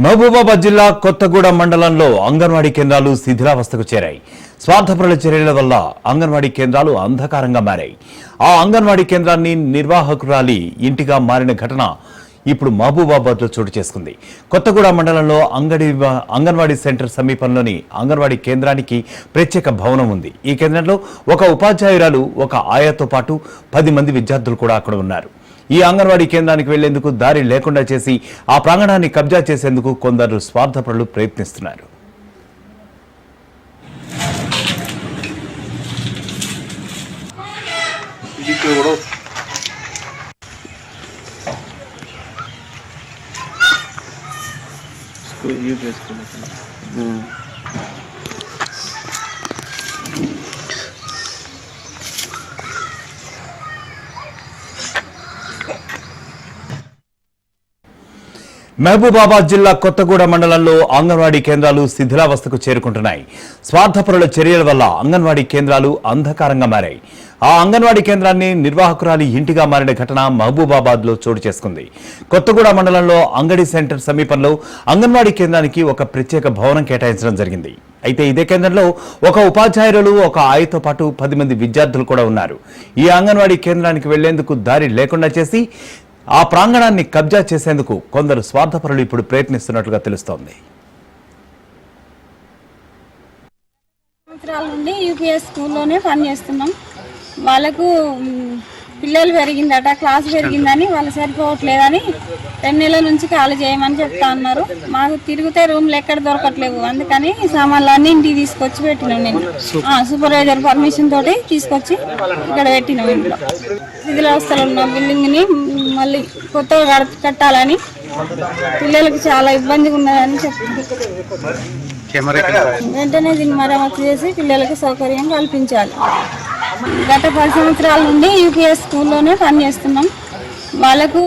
మహబూబాబాద్ జిల్లా కొత్తగూడెం మండలంలో అంగన్వాడీ కేంద్రాలు శిథిలావస్థకు చేరాయి. స్వార్థపరుల చర్యల వల్ల అంగన్వాడీ కేంద్రాలు అంధకారంగా మారాయి. ఆ అంగన్వాడీ కేంద్రాన్ని నిర్వాహకురాలి ఇంటిగా మారిన ఘటన ఇప్పుడు మహబూబాబాద్ లో చోటు చేసుకుంది. కొత్తగూడెం మండలంలో అంగన్వాడీ సెంటర్ సమీపంలోని అంగన్వాడీ కేంద్రానికి ప్రత్యేక భవనం ఉంది. ఈ కేంద్రంలో ఒక ఉపాధ్యాయురాలు, ఒక ఆయాతో పాటు 10 మంది విద్యార్థులు కూడా అక్కడ ఉన్నారు. ఈ అంగన్వాడీ కేంద్రానికి వెళ్లేందుకు దారి లేకుండా చేసి ఆ ప్రాంగణాన్ని కబ్జా చేసేందుకు కొందరు స్వార్థపరులు ప్రయత్నిస్తున్నారు. మహబూబాబాద్ జిల్లా కొత్తగూడెం మండలంలో అంగన్వాడీ కేంద్రాలు శిథిలావస్థకు చేరుకుంటున్నాయి. స్వార్థపరుల చర్యల వల్ల అంగన్వాడీ కేంద్రాలు అంధకారంగా మారాయి. ఆ అంగన్వాడీ కేంద్రాన్ని నిర్వాహకురాలి ఇంటిగా మారిన ఘటన మహబూబాబాద్ లో చోటు చేసుకుంది. కొత్తగూడెం మండలంలో అంగడి సెంటర్ సమీపంలో అంగన్వాడీ కేంద్రానికి ఒక ప్రత్యేక భవనం కేటాయించడం జరిగింది. అయితే ఇదే కేంద్రంలో ఒక ఉపాధ్యాయులు, ఒక ఆయతో పాటు 10 మంది విద్యార్థులు కూడా ఉన్నారు. ఈ అంగన్వాడీ కేంద్రానికి వెళ్లేందుకు దారి లేకుండా చేసి ఆ ప్రాంగణాన్ని కబ్జా చేసేందుకు కొందరు స్వార్థపరులు ఇప్పుడు ప్రయత్నిస్తున్నట్లుగా తెలుస్తోంది. సంవత్సరాల నుండి యూపీఎస్ స్కూల్లోనే పనిచేస్తున్నాం. వాళ్ళకు పిల్లలు పెరిగిందట, క్లాస్ పెరిగిందని వాళ్ళు సరిపోవట్లేదని 2 నెలల నుంచి ఖాళీ చేయమని చెప్తా అన్నారు. మాకు తిరిగితే రూమ్లు ఎక్కడ దొరకట్లేవు, అందుకని సామాన్లన్నీ ఇంటికి తీసుకొచ్చి పెట్టినాం. నేను సూపర్వైజర్ పర్మిషన్ తోటి తీసుకొచ్చి ఇక్కడ పెట్టినాం. ఇంట్లో శిథిలావస్థలో ఉన్న బిల్డింగ్ని మళ్ళీ కొత్తగా కట్టాలని పిల్లలకు చాలా ఇబ్బందిగా ఉన్నదని చెప్తుంది. వెంటనే దీన్ని మరమ్మతు చేసి పిల్లలకు సౌకర్యం కల్పించాలి. గత 10 సంవత్సరాల నుండి యూపీఎస్ స్కూల్లోనే పనిచేస్తున్నాం. వాళ్ళకు